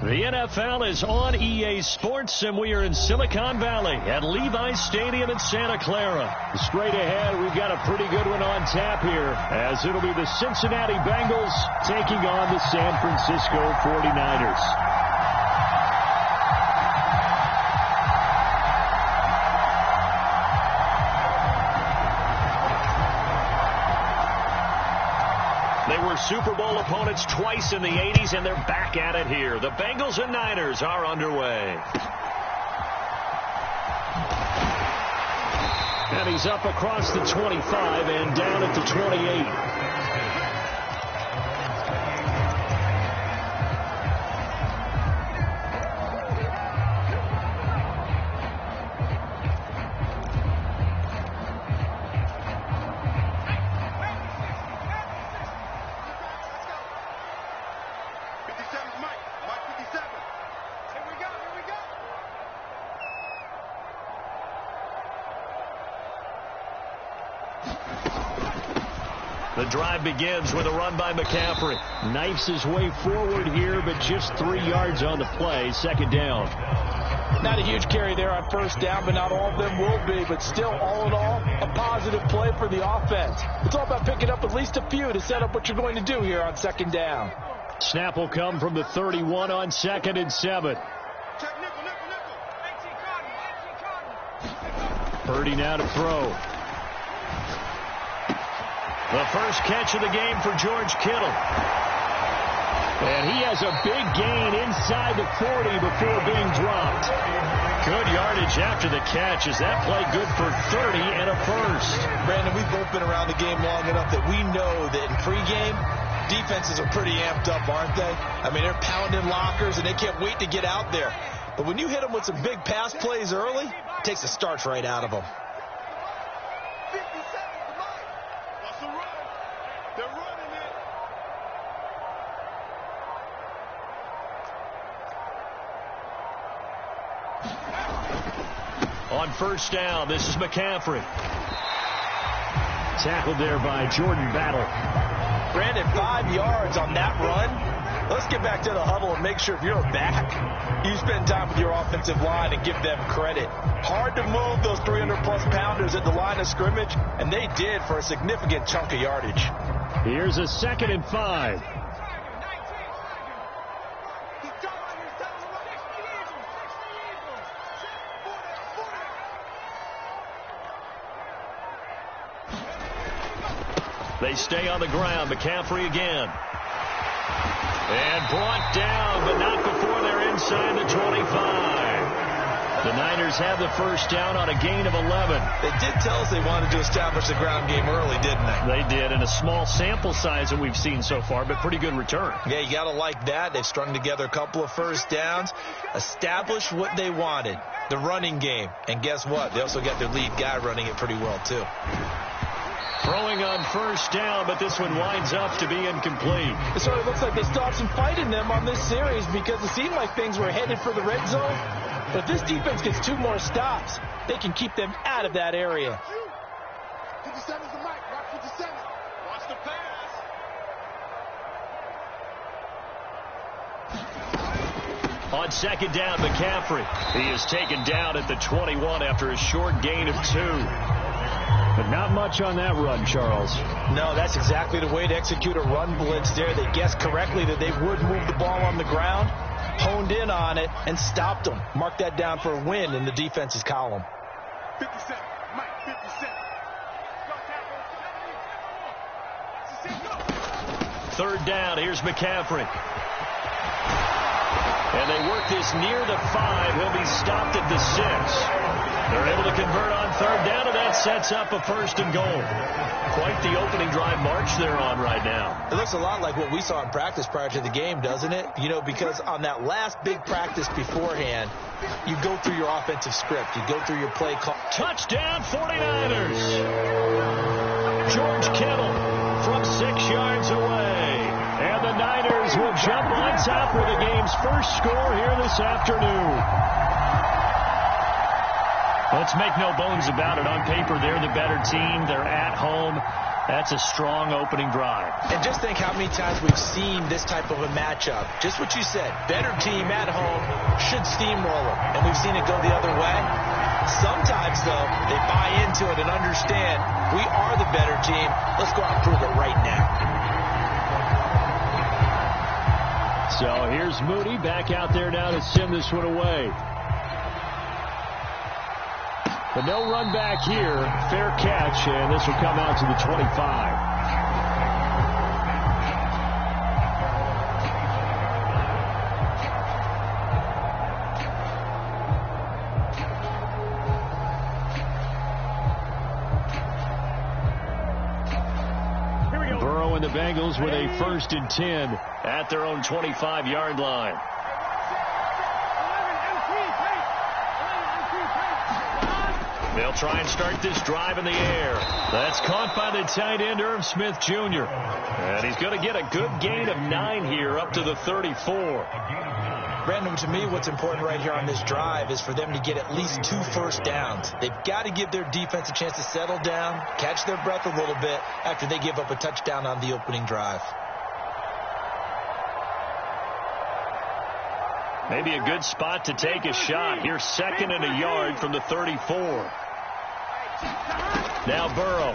The NFL is on EA Sports, and we are in Silicon Valley at Levi's Stadium in Santa Clara. Straight ahead, we've got a pretty good one on tap here, as it'll be the Cincinnati Bengals taking on the San Francisco 49ers. They were Super Bowl opponents twice in the 80s, and they're back at it here. The Bengals and Niners are underway. And he's up across the 25 and down at the 28. The drive begins with a run by McCaffrey. Knifes his way forward here, but just 3 yards on the play. Second down. Not a huge carry there on first down, but not all of them will be. But still, all in all, a positive play for the offense. It's all about picking up at least a few to set up what you're going to do here on second down. Snap will come from the 31 on 2nd and 7. Purdy now to throw. The first catch of the game for George Kittle. And he has a big gain inside the 40 before being dropped. Good yardage after the catch. Is that play good for 30 and a first? Brandon, we've both been around the game long enough that we know that in pregame, defenses are pretty amped up, aren't they? I mean, they're pounding lockers, and they can't wait to get out there. But when you hit them with some big pass plays early, it takes the starch right out of them. On first down, this is McCaffrey. Tackled there by Jordan Battle. Brandon, 5 yards on that run. Let's get back to the huddle and make sure if you're a back, you spend time with your offensive line and give them credit. Hard to move those 300-plus pounders at the line of scrimmage, and they did for a significant chunk of yardage. Here's a 2nd and 5. They stay on the ground. McCaffrey again. And brought down, but not before they're inside the 25. The Niners have the first down on a gain of 11. They did tell us they wanted to establish the ground game early, didn't they? They did, in a small sample size that we've seen so far, but pretty good return. Yeah, you got to like that. They've strung together a couple of first downs, established what they wanted, the running game. And guess what? They also got their lead guy running it pretty well, too. Throwing on first down, but this one winds up to be incomplete. It sort of looks like they still have some fight in them on this series because it seemed like things were headed for the red zone. But if this defense gets 2 more stops, they can keep them out of that area. 57 is the mic. Rock 57. Watch the pass. On second down, McCaffrey. He is taken down at the 21 after a short gain of 2. But not much on that run, Charles. No, that's exactly the way to execute a run blitz there. They guessed correctly that they would move the ball on the ground, honed in on it, and stopped them. Mark that down for a win in the defense's column. 57. Mike, 57. Third down, here's McCaffrey. And they work this near the 5. He'll be stopped at the 6. They're able to convert on third down, and that sets up a first and goal. Quite the opening drive march they're on right now. It looks a lot like what we saw in practice prior to the game, doesn't it? You know, because on that last big practice beforehand, you go through your offensive script. You go through your play call. Touchdown, 49ers. George Kittle from 6 yards away. And the Niners will jump on top with the game's first score here this afternoon. Let's make no bones about it. On paper, they're the better team. They're at home. That's a strong opening drive. And just think how many times we've seen this type of a matchup. Just what you said, better team at home should steamroll them. And we've seen it go the other way. Sometimes, though, they buy into it and understand we are the better team. Let's go out and prove it right now. So here's Moody back out there now to send this one away. But no run back here. Fair catch, and this will come out to the 25. Burrow and the Bengals with a 1st and 10 at their own 25-yard line. They'll try and start this drive in the air. That's caught by the tight end, Irv Smith Jr. And he's going to get a good gain of 9 here up to the 34. Brandon, to me, what's important right here on this drive is for them to get at least 2 first downs. They've got to give their defense a chance to settle down, catch their breath a little bit after they give up a touchdown on the opening drive. Maybe a good spot to take a shot. Here's 2nd and a yard from the 34. Now Burrow.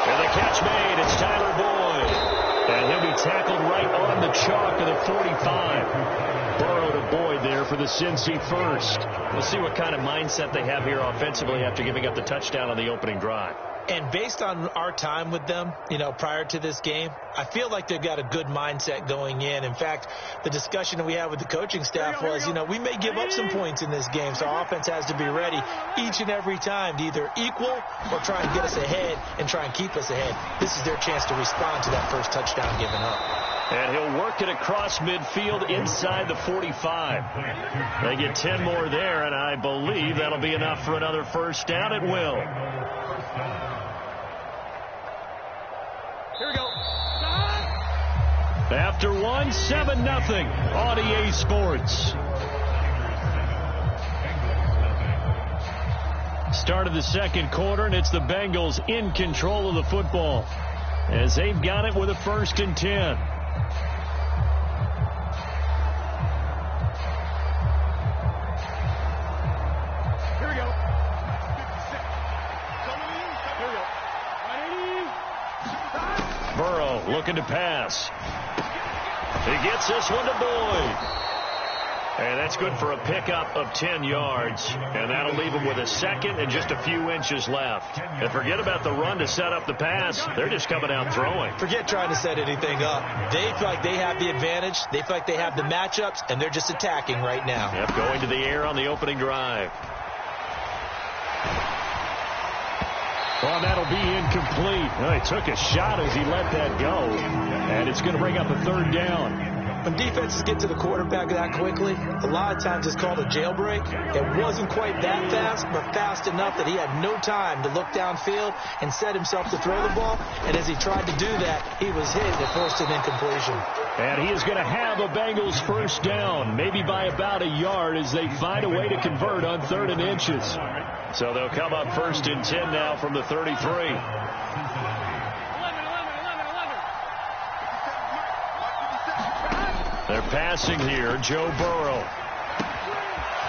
And the catch made. It's Tyler Boyd. And he'll be tackled right on the chalk of the 45. Burrow to Boyd there for the Cincy first. We'll see what kind of mindset they have here offensively after giving up the touchdown on the opening drive. And based on our time with them, prior to this game, I feel like they've got a good mindset going in. In fact, the discussion that we had with the coaching staff was, we may give up some points in this game, so our offense has to be ready each and every time to either equal or try and get us ahead and try and keep us ahead. This is their chance to respond to that first touchdown given up. And he'll work it across midfield inside the 45. They get 10 more there, and I believe that'll be enough for another first down. It will. Here we go. After 1, 7-0 on EA Sports. Start of the second quarter, and it's the Bengals in control of the football as they've got it with a 1st and 10. Looking to pass. He gets this one to Boyd. And that's good for a pickup of 10 yards. And that'll leave him with a 2nd and just a few inches left. And forget about the run to set up the pass. They're just coming out throwing. Forget trying to set anything up. They feel like they have the advantage. They feel like they have the matchups, and they're just attacking right now. Yep, going to the air on the opening drive. Well, that'll be incomplete. Well, he took a shot as he let that go. And it's going to bring up a 3rd down. When defenses get to the quarterback that quickly, a lot of times it's called a jailbreak. It wasn't quite that fast, but fast enough that he had no time to look downfield and set himself to throw the ball. And as he tried to do that, he was hit and forced an incompletion. And he is going to have a Bengals first down, maybe by about a yard as they find a way to convert on 3rd and inches. So they'll come up 1st and 10 now from the 33. They're passing here, Joe Burrow.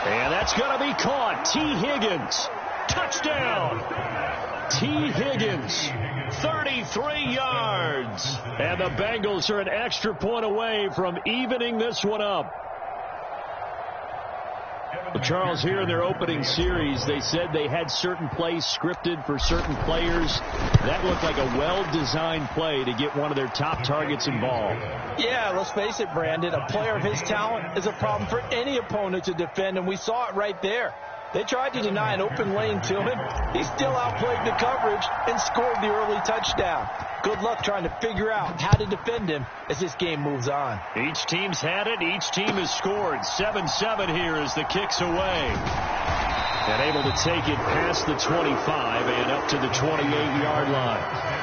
And that's going to be caught. T. Higgins, touchdown. T. Higgins, 33 yards. And the Bengals are an extra point away from evening this one up. Well, Charles, here in their opening series, they said they had certain plays scripted for certain players. That looked like a well-designed play to get one of their top targets involved. Yeah, let's face it, Brandon. A player of his talent is a problem for any opponent to defend, and we saw it right there. They tried to deny an open lane to him. He still outplayed the coverage and scored the early touchdown. Good luck trying to figure out how to defend him as this game moves on. Each team's had it. Each team has scored. 7-7 here as the kick's away. And able to take it past the 25 and up to the 28-yard line.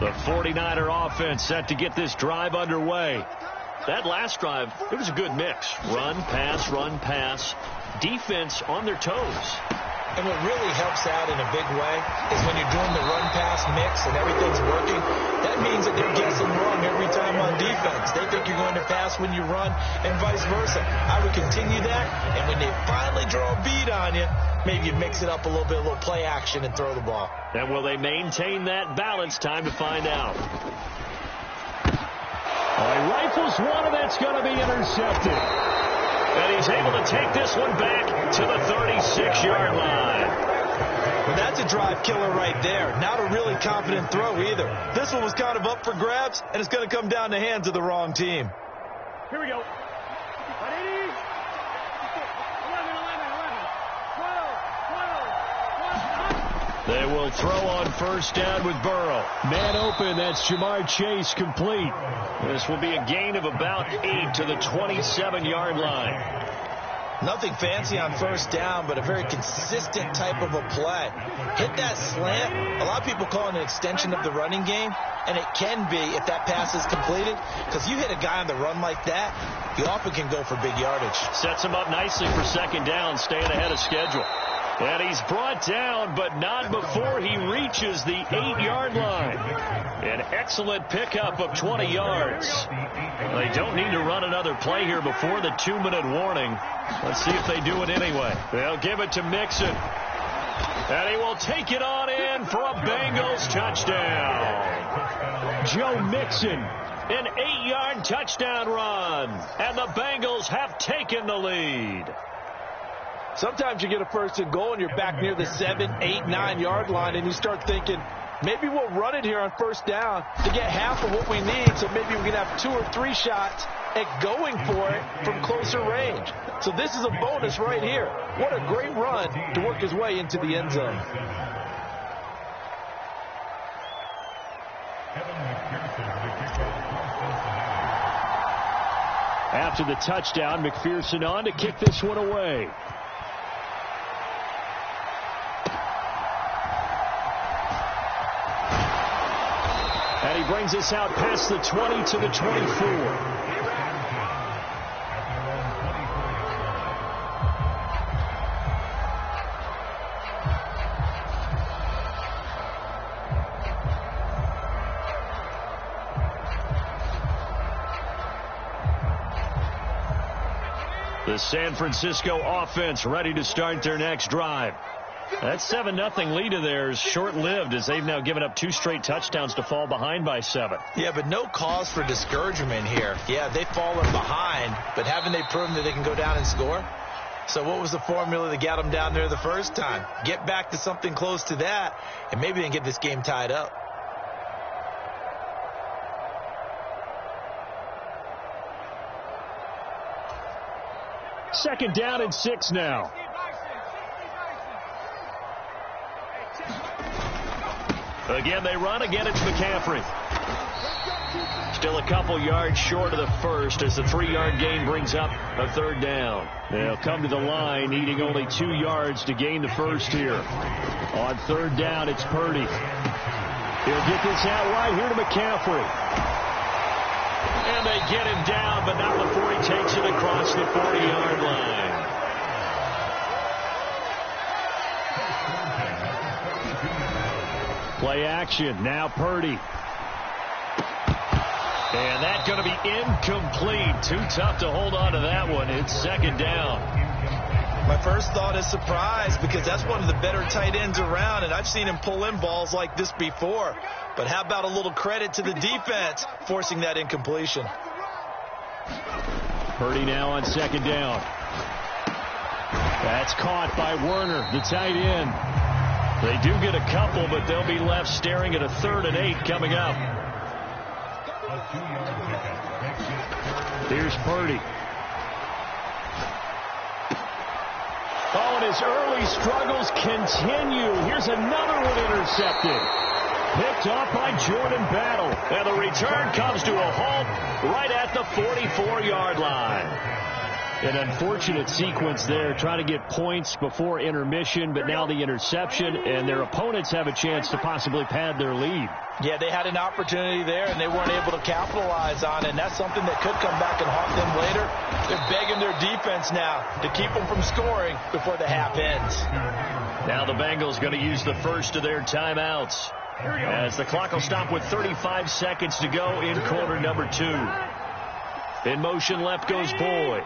The 49er offense set to get this drive underway. That last drive, it was a good mix. Run, pass, defense on their toes. And what really helps out in a big way is when you're doing the run-pass mix and everything's working, that means that they're guessing wrong every time on defense. They think you're going to pass when you run and vice versa. I would continue that, and when they finally draw a beat on you, maybe you mix it up a little bit, a little play action, and throw the ball. And will they maintain that balance? Time to find out. He rifles one, and that's going to be intercepted. And he's able to take this one back to the 36-yard line. Well, that's a drive killer right there. Not a really confident throw either. This one was kind of up for grabs, and it's going to come down the hands of the wrong team. Here we go. 12. They will throw on first down with Burrow. Man open, that's Jamar Chase complete. This will be a gain of about 8 to the 27-yard line. Nothing fancy on first down, but a very consistent type of a play. Hit that slant. A lot of people call it an extension of the running game, and it can be if that pass is completed, because you hit a guy on the run like that, you often can go for big yardage. Sets him up nicely for second down, staying ahead of schedule. And he's brought down, but not before he reaches the 8-yard line. An excellent pickup of 20 yards. They don't need to run another play here before the 2-minute warning. Let's see if they do it anyway. They'll give it to Mixon. And he will take it on in for a Bengals touchdown. Joe Mixon, an 8-yard touchdown run. And the Bengals have taken the lead. Sometimes you get a first and goal and you're back near the 7, 8, 9-yard line, and you start thinking, maybe we'll run it here on first down to get half of what we need, so maybe we can have 2 or 3 shots at going for it from closer range. So this is a bonus right here. What a great run to work his way into the end zone. After the touchdown, McPherson on to kick this one away. And he brings us out past the 20 to the 24. The San Francisco offense ready to start their next drive. That 7-0 lead of theirs short-lived, as they've now given up 2 straight touchdowns to fall behind by 7. Yeah, but no cause for discouragement here. Yeah, they've fallen behind, but haven't they proven that they can go down and score? So what was the formula that got them down there the first time? Get back to something close to that, and maybe they can get this game tied up. Second down and 6 now. Again, they run. Again, it's McCaffrey. Still a couple yards short of the first as the 3-yard gain brings up a third down. They'll come to the line, needing only 2 yards to gain the first here. On third down, it's Purdy. He'll get this out right here to McCaffrey. And they get him down, but not before he takes it across the 40-yard line. Play action. Now Purdy. And that's going to be incomplete. Too tough to hold on to that one. It's second down. My first thought is surprise, because that's one of the better tight ends around, and I've seen him pull in balls like this before. But how about a little credit to the defense forcing that incompletion? Purdy now on second down. That's caught by Werner, the tight end. They do get a couple, but they'll be left staring at a 3rd and 8 coming up. Here's Purdy. Oh, and his early struggles continue. Here's another one intercepted. Picked off by Jordan Battle. And the return comes to a halt right at the 44-yard line. An unfortunate sequence there, trying to get points before intermission, but now the interception, and their opponents have a chance to possibly pad their lead. Yeah, they had an opportunity there, and they weren't able to capitalize on it, and that's something that could come back and haunt them later. They're begging their defense now to keep them from scoring before the half ends. Now the Bengals going to use the first of their timeouts, as the clock will stop with 35 seconds to go in quarter number 2. In motion left goes Boyd.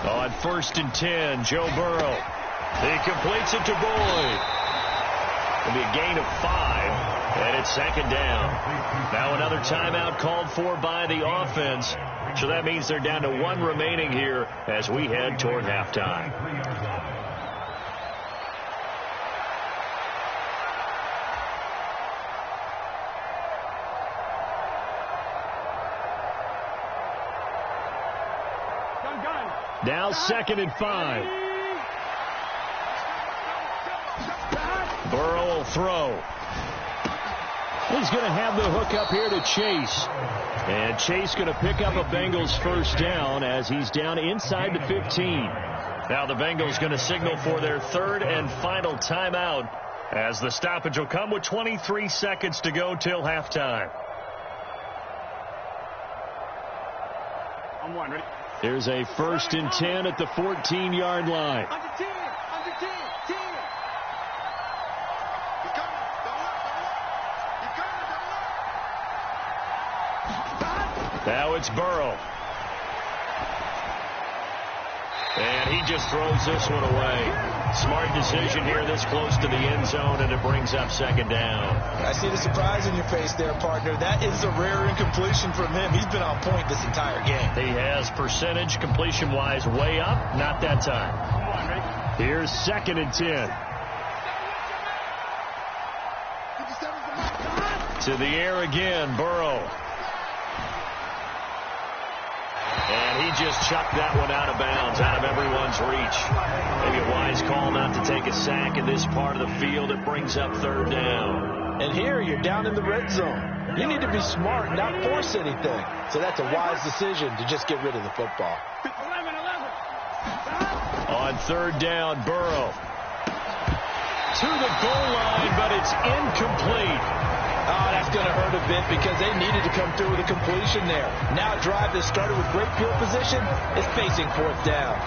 On 1st and 10, Joe Burrow. He completes it to Boyd. It'll be a gain of 5, and it's 2nd down. Now another timeout called for by the offense. So that means they're down to 1 remaining here as we head toward halftime. Now 2nd and 5. Burrow will throw. He's going to have the hook up here to Chase. And Chase going to pick up a Bengals first down as he's down inside the 15. Now the Bengals going to signal for their 3rd and final timeout as the stoppage will come with 23 seconds to go till halftime. On 1, ready? There's a 1st and 10 at the 14-yard line. Under 10. Under 10. 10. He's coming. Now it's Burrow. And he just throws this one away. Smart decision here this close to the end zone, and it brings up 2nd down. I see the surprise in your face there, partner. That is a rare incompletion from him. He's been on point this entire game. He has percentage completion-wise way up. Not that time. Here's 2nd and 10. To the air again, Burrow. And he just chucked that one out of bounds, out of everyone's reach. Maybe a wise call not to take a sack in this part of the field. It brings up 3rd down. And here you're down in the red zone. You need to be smart and not force anything. So that's a wise decision to just get rid of the football. 11. On 3rd down, Burrow. To the goal line, but it's incomplete. Oh, that's going to hurt a bit because they needed to come through with a completion there. Now a drive that started with great field position is facing 4th down.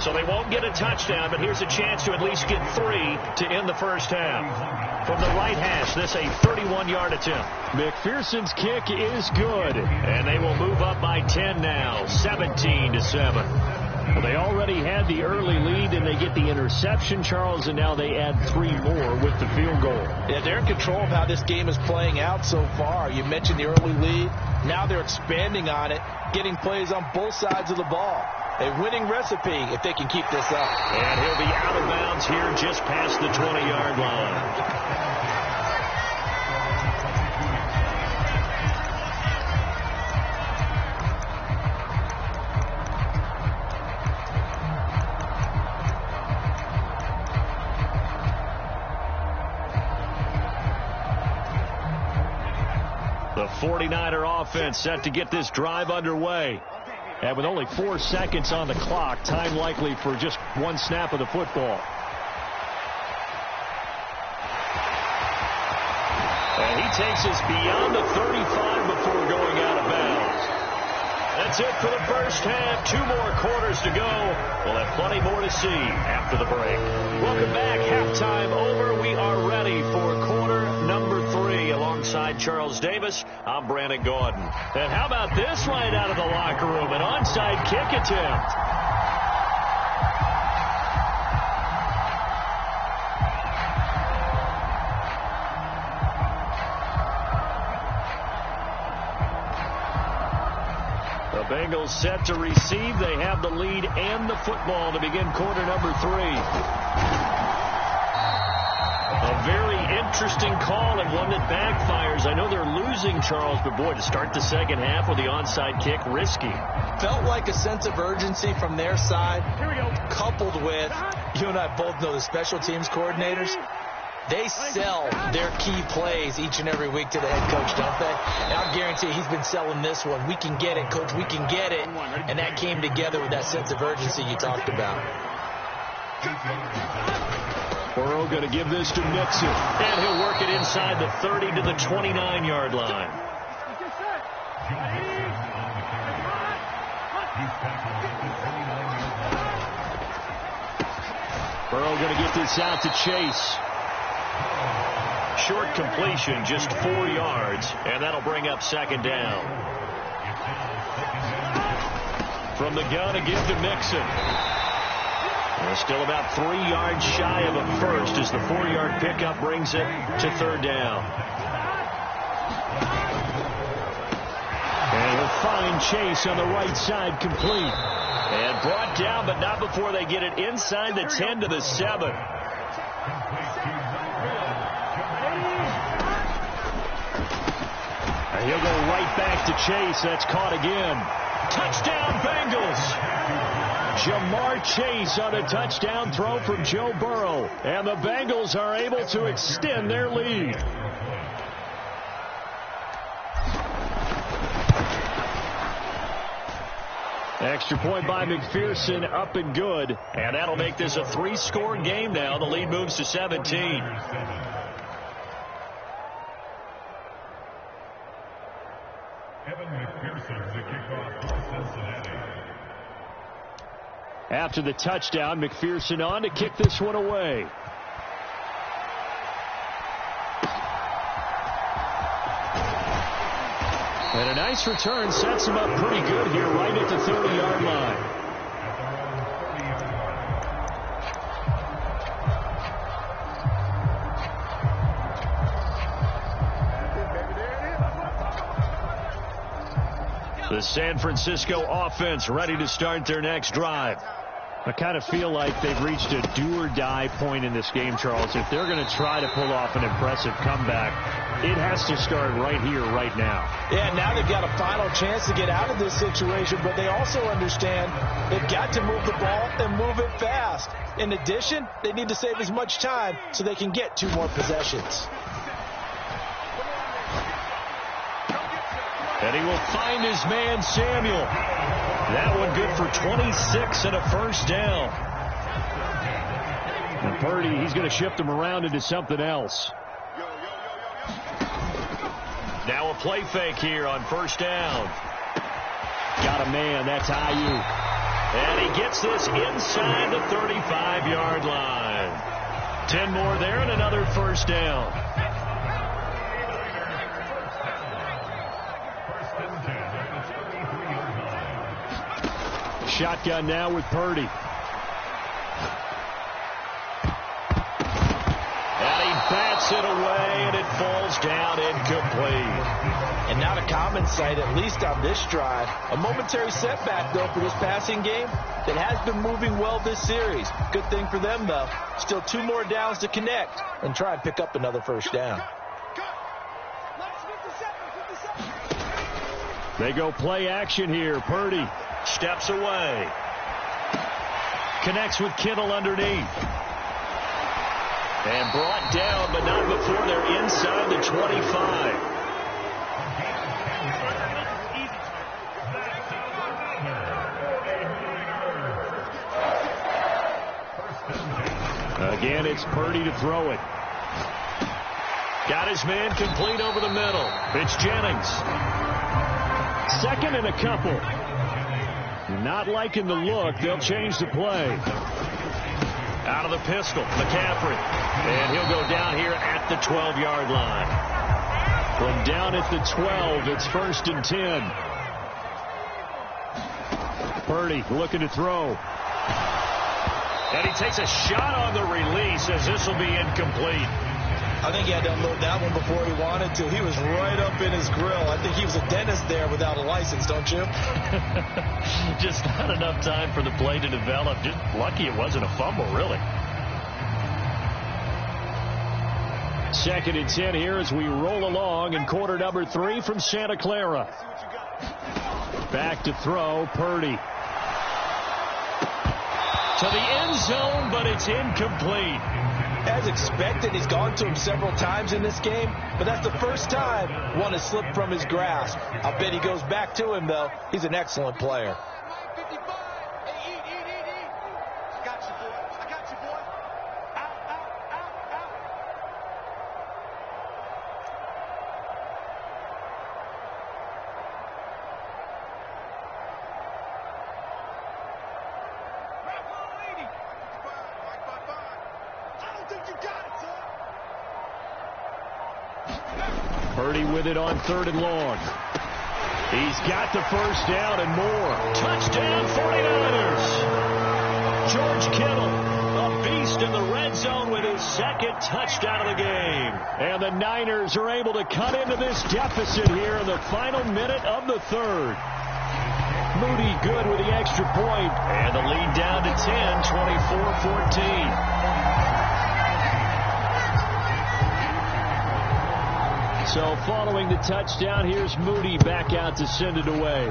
So they won't get a touchdown, but here's a chance to at least get 3 to end the first half. From the right hash, this a 31-yard attempt. McPherson's kick is good, and they will move up by 10 now, 17-7. Well, they already had the early lead, and they get the interception, Charles, and now they add 3 more with the field goal. Yeah, they're in control of how this game is playing out so far. You mentioned the early lead. Now they're expanding on it, getting plays on both sides of the ball. A winning recipe if they can keep this up. And he'll be out of bounds here just past the 20-yard line. The 49er offense set to get this drive underway. And with only 4 seconds on the clock, time likely for just 1 snap of the football. And he takes us beyond the 35 before going out of bounds. That's it for the first half. 2 more quarters to go. We'll have plenty more to see after the break. Welcome back. Halftime over. We are ready for quarter number 3. Alongside Charles Davis, I'm Brandon Gordon. And how about this right out of the locker room? An onside kick attempt. The Bengals set to receive. They have the lead and the football to begin quarter number 3. A very interesting call and one that backfires. I know they're losing, Charles, but boy, to start the second half with the onside kick, risky. Felt like a sense of urgency from their side, Here we go. coupled with, you and I both know the special teams coordinators. They sell their key plays each and every week to the head coach, don't they? And I guarantee he's been selling this one. We can get it, coach. We can get it. And that came together with that sense of urgency you talked about. Burrow going to give this to Mixon. And he'll work it inside the 30 to the 29-yard line. Burrow going to get this out to Chase. Short completion, just 4 yards, and that'll bring up second down. From the gun, a give to Mixon. They're still about 3 yards shy of a first as the 4-yard pickup brings it to third down. And he'll find Chase on the right side, complete. And brought down, but not before they get it inside the 10 to the 7. And he'll go right back to Chase. That's caught again. Touchdown, Bengals! Jamar Chase on a touchdown throw from Joe Burrow. And the Bengals are able to extend their lead. Extra point by McPherson, up and good. And that'll make this a 3-score game now. The lead moves to 17. After the touchdown, McPherson on to kick this one away. And a nice return sets him up pretty good here right at the 30-yard line. The San Francisco offense ready to start their next drive. I kind of feel like they've reached a do-or-die point in this game, Charles. If they're going to try to pull off an impressive comeback, it has to start right here, right now. Yeah, now they've got a final chance to get out of this situation, but they also understand they've got to move the ball and move it fast. In addition, they need to save as much time so they can get 2 more possessions. And he will find his man, Samuel. That one good for 26 and a first down. And Purdy, he's going to shift him around into something else. Now a play fake here on first down. Got a man, that's Ayuk. And he gets this inside the 35-yard line. 10 more there and another first down. Shotgun now with Purdy. And he bats it away, and it falls down incomplete. And not a common sight, at least on this drive. A momentary setback, though, for this passing game that has been moving well this series. Good thing for them, though. Still 2 more downs to connect and try and pick up another first down. They go play action here. Purdy steps away. Connects with Kittle underneath. And brought down, but not before they're inside the 25. Again, it's Purdy to throw it. Got his man complete over the middle. It's Jennings. 2nd and a couple. Not liking the look. They'll change the play. Out of the pistol, McCaffrey. And he'll go down here at the 12-yard line. From down at the 12, it's 1st and 10. Purdy looking to throw. And he takes a shot on the release as this will be incomplete. I think he had to unload that one before he wanted to. He was right up in his grill. I think he was a dentist there without a license, don't you? Just not enough time for the play to develop. Just lucky it wasn't a fumble, really. 2nd and 10 here as we roll along in quarter number 3 from Santa Clara. Back to throw, Purdy. To the end zone, but it's incomplete. As expected, he's gone to him several times in this game, but that's the first time one has slipped from his grasp. I'll bet he goes back to him, though. He's an excellent player. Purdy with it on 3rd and long. He's got the first down and more. Touchdown 49ers. George Kittle, a beast in the red zone with his second touchdown of the game. And the Niners are able to cut into this deficit here in the final minute of the 3rd. Moody good with the extra point. And the lead down to 10, 24-14. So following the touchdown, here's Moody back out to send it away.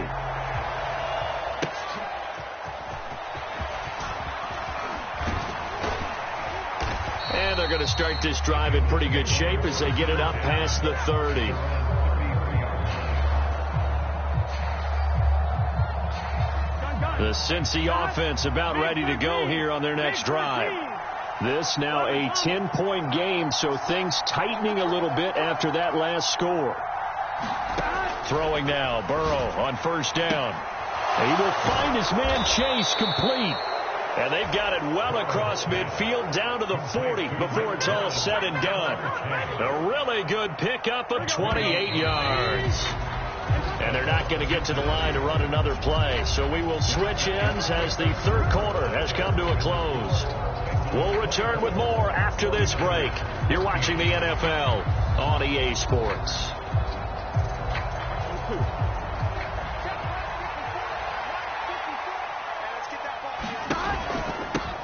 And they're going to start this drive in pretty good shape as they get it up past the 30. The Cincy offense about ready to go here on their next drive. This now a 10-point game, so things tightening a little bit after that last score. Throwing now, Burrow on first down. He will find his man Chase complete. And they've got it well across midfield down to the 40 before it's all said and done. A really good pickup of 28 yards. And they're not going to get to the line to run another play. So we will switch ends as the 3rd quarter has come to a close. We'll return with more after this break. You're watching the NFL on EA Sports.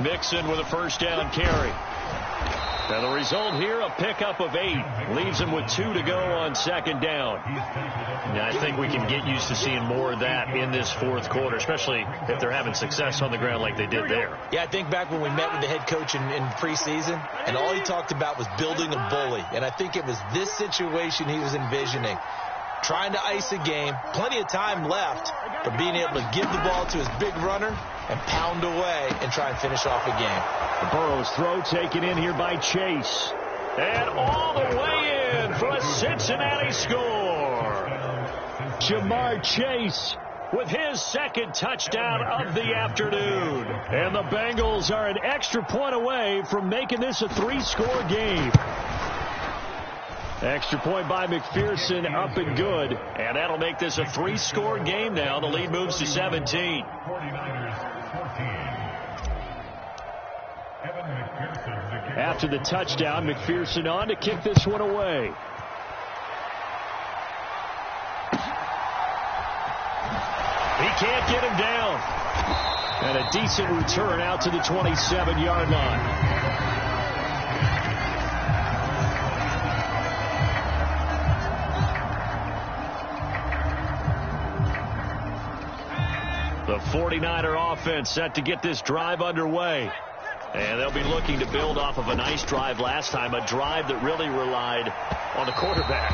Mixon with a first down carry. And the result here, a pickup of 8. Leaves him with 2 to go on 2nd down. Now, I think we can get used to seeing more of that in this 4th quarter, especially if they're having success on the ground like they did there. Yeah, I think back when we met with the head coach in preseason, and all he talked about was building a bully. And I think it was this situation he was envisioning. Trying to ice a game, plenty of time left, but being able to give the ball to his big runner and pound away and try and finish off a game. Burrow's throw taken in here by Chase. And all the way in for a Cincinnati score. Jamar Chase with his 2nd touchdown of the afternoon. And the Bengals are an extra point away from making this a 3-score game. Extra point by McPherson, up and good. And that'll make this a 3-score game now. The lead moves to 17. After the touchdown, McPherson on to kick this one away. He can't get him down. And a decent return out to the 27-yard line. The 49er offense set to get this drive underway. And they'll be looking to build off of a nice drive last time, a drive that really relied on the quarterback.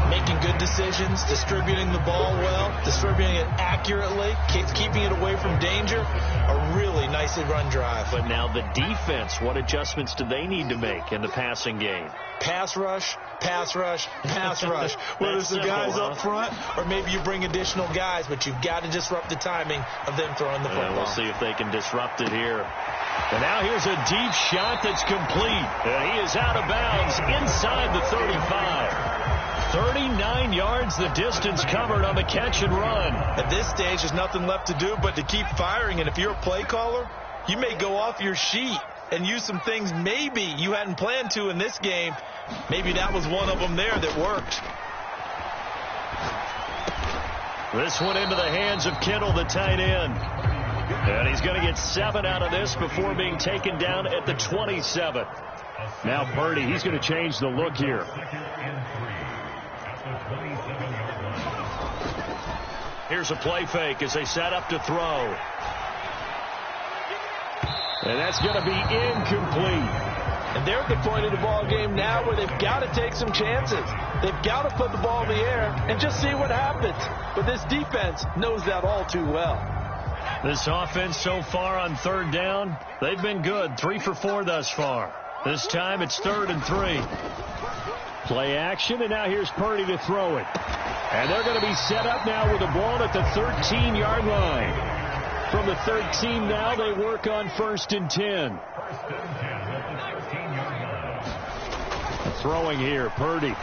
Making good decisions, distributing the ball well, distributing it accurately, keeping it away from danger. A really nicely run drive. But now the defense, what adjustments do they need to make in the passing game? Pass rush, pass rush, pass rush. Whether it's the guys up front or maybe you bring additional guys, but you've got to disrupt the timing of them throwing the football. We'll see if they can disrupt it here. And now here's a deep shot that's complete. And he is out of bounds inside the 35. 39 yards the distance covered on the catch and run. At this stage, there's nothing left to do but to keep firing. And if you're a play caller, you may go off your sheet and use some things maybe you hadn't planned to in this game. Maybe that was one of them there that worked. This one into the hands of Kittle, the tight end. And he's going to get 7 out of this before being taken down at the 27. Now Purdy, he's going to change the look here. Here's a play fake as they set up to throw. And that's going to be incomplete. And they're at the point of the ball game now where they've got to take some chances. They've got to put the ball in the air and just see what happens. But this defense knows that all too well. This offense so far on third down, they've been good. 3 for 4 thus far. This time it's 3rd and 3. Play action, and now here's Purdy to throw it. And they're going to be set up now with the ball at the 13-yard line. From the 13 now, they work on 1st and 10. Throwing here, Purdy.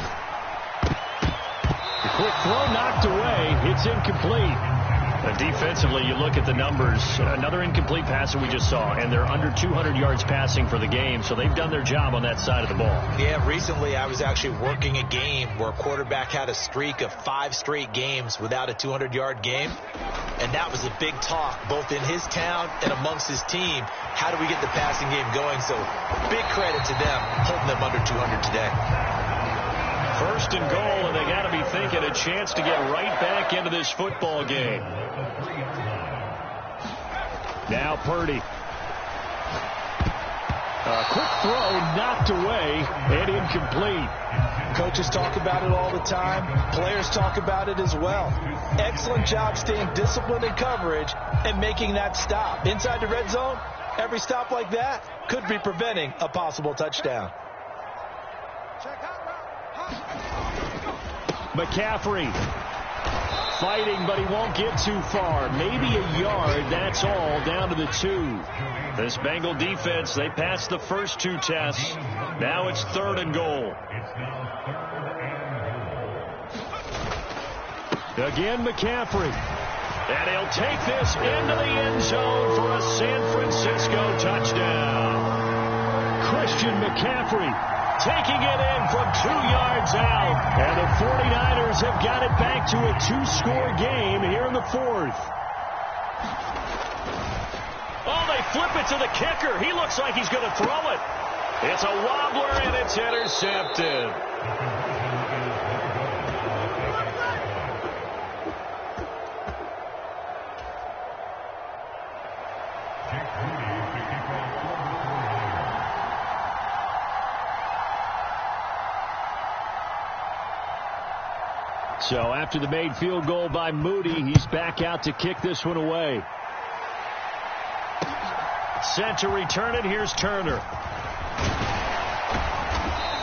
The quick throw knocked away. It's incomplete. Defensively, you look at the numbers. Another incomplete pass that we just saw, and they're under 200 yards passing for the game, so they've done their job on that side of the ball. Yeah, recently I was actually working a game where a quarterback had a streak of 5 straight games without a 200-yard game, and that was a big talk both in his town and amongst his team. How do we get the passing game going? So big credit to them holding them under 200 today. 1st and goal, and they got to be thinking a chance to get right back into this football game. Now Purdy. A quick throw knocked away and incomplete. Coaches talk about it all the time. Players talk about it as well. Excellent job staying disciplined in coverage and making that stop. Inside the red zone, every stop like that could be preventing a possible touchdown. McCaffrey fighting, but he won't get too far. Maybe a yard, that's all, down to the 2. This Bengal defense, they passed the first 2 tests. Now it's 3rd and goal. Again, McCaffrey. And he'll take this into the end zone for a San Francisco touchdown. Christian McCaffrey taking it in from 2 yards out. And the 49ers have got it back to a 2-score game here in the 4th. Oh, they flip it to the kicker. He looks like he's going to throw it. It's a wobbler, and it's intercepted. So after the made field goal by Moody, he's back out to kick this one away. Set to return it. Here's Turner.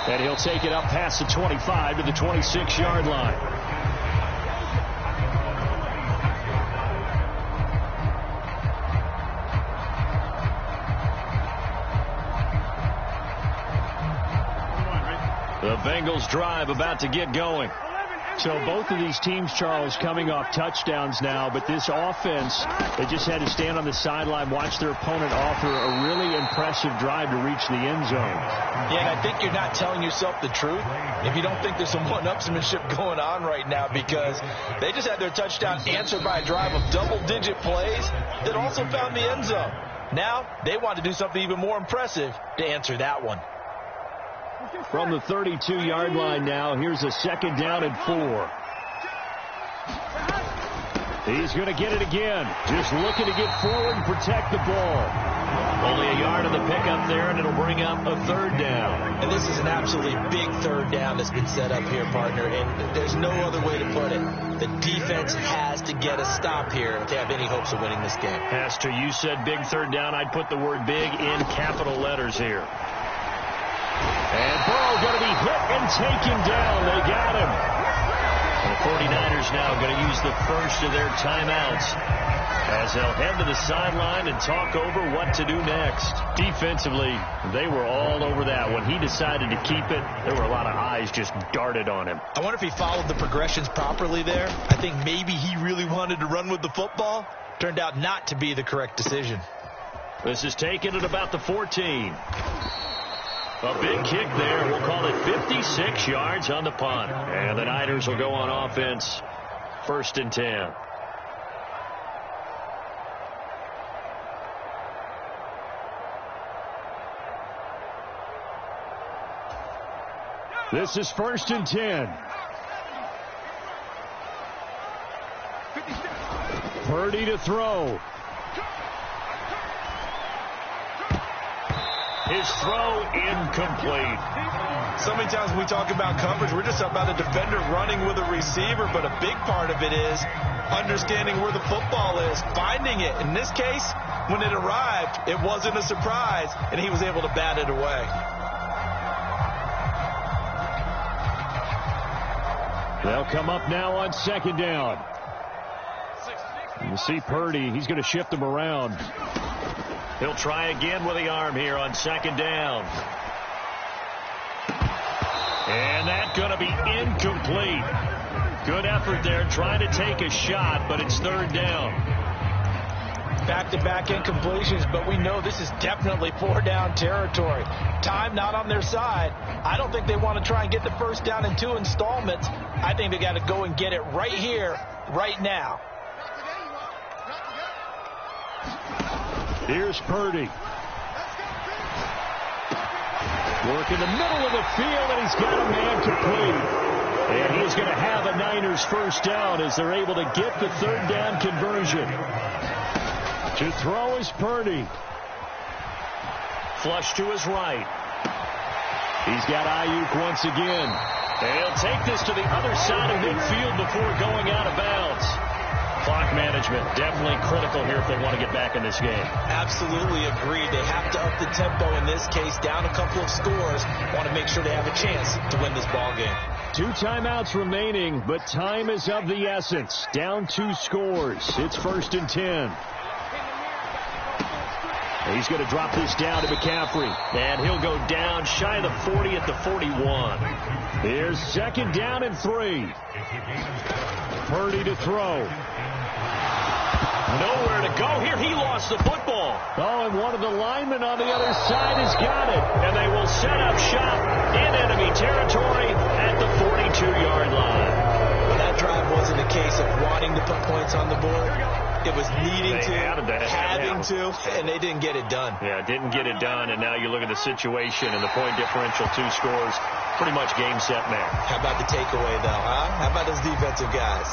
And he'll take it up past the 25 to the 26-yard line. The Bengals drive about to get going. So both of these teams, Charles, coming off touchdowns now, but this offense, they just had to stand on the sideline, watch their opponent offer a really impressive drive to reach the end zone. Yeah, and I think you're not telling yourself the truth if you don't think there's some one-upsmanship going on right now, because they just had their touchdown answered by a drive of double-digit plays that also found the end zone. Now they want to do something even more impressive to answer that one. From the 32-yard line now, here's a 2nd down and 4. He's going to get it again. Just looking to get forward and protect the ball. Only a yard of the pickup there, and it'll bring up a 3rd down. And this is an absolutely big 3rd down that's been set up here, partner, and there's no other way to put it. The defense has to get a stop here to have any hopes of winning this game. Has to. You said big 3rd down. I'd put the word big in capital letters here. And Burrow going to be hit and taken down. They got him. The 49ers now going to use the first of their timeouts as they'll head to the sideline and talk over what to do next. Defensively, they were all over that. When he decided to keep it, there were a lot of eyes just darted on him. I wonder if he followed the progressions properly there. I think maybe he really wanted to run with the football. Turned out not to be the correct decision. This is taken at about the 14. A big kick there. We'll call it 56 yards on the punt. And the Niners will go on offense. 1st and 10. This is 1st and 10. Purdy to throw. His throw incomplete. So many times when we talk about coverage, we're just about a defender running with a receiver, but a big part of it is understanding where the football is, finding it. In this case, when it arrived, it wasn't a surprise, and he was able to bat it away. They'll come up now on second down. You see Purdy, he's going to shift them around. He'll try again with the arm here on second down. And that's going to be incomplete. Good effort there, trying to take a shot, but it's third down. Back-to-back incompletions, but we know this is definitely four-down territory. Time not on their side. I don't think they want to try and get the first down in 2 installments. I think they got to go and get it right here, right now. Here's Purdy. Work in the middle of the field, and he's got a man complete. And he's going to have a Niners first down as they're able to get the third down conversion. To throw is Purdy. Flush to his right. He's got Ayuk once again. And he'll take this to the other side of midfield before going out of bounds. Clock management definitely critical here if they want to get back in this game. Absolutely agreed. They have to up the tempo in this case, down a couple of scores. Want to make sure they have a chance to win this ball game. 2 timeouts remaining, but time is of the essence. Down 2 scores. It's 1st and 10. He's going to drop this down to McCaffrey. And he'll go down shy of the 40 at the 41. Here's second down and 3. Purdy to throw. Nowhere to go here. He lost the football. Oh, and one of the linemen on the other side has got it. And they will set up shop in enemy territory at the 42-yard line. Well, that drive wasn't a case of wanting to put points on the board. It was needing to, having to, and they didn't get it done. Yeah, didn't get it done, and now you look at the situation and the point differential, 2 scores, pretty much game, set, match. How about the takeaway, though, huh? How about those defensive guys?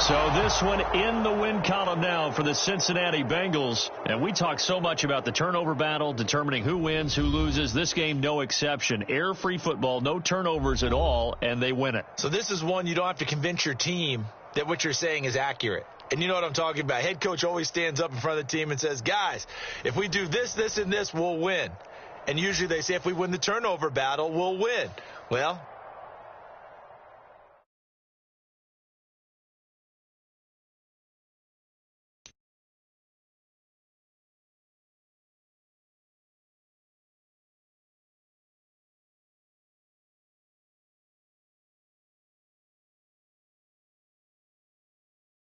So this one in the win column now for the Cincinnati Bengals. And we talk so much about the turnover battle, determining who wins, who loses. This game, no exception. Air-free football, no turnovers at all, and they win it. So this is one you don't have to convince your team that what you're saying is accurate. And you know what I'm talking about. Head coach always stands up in front of the team and says, guys, if we do this, this, and this, we'll win. And usually they say if we win the turnover battle, we'll win. Well,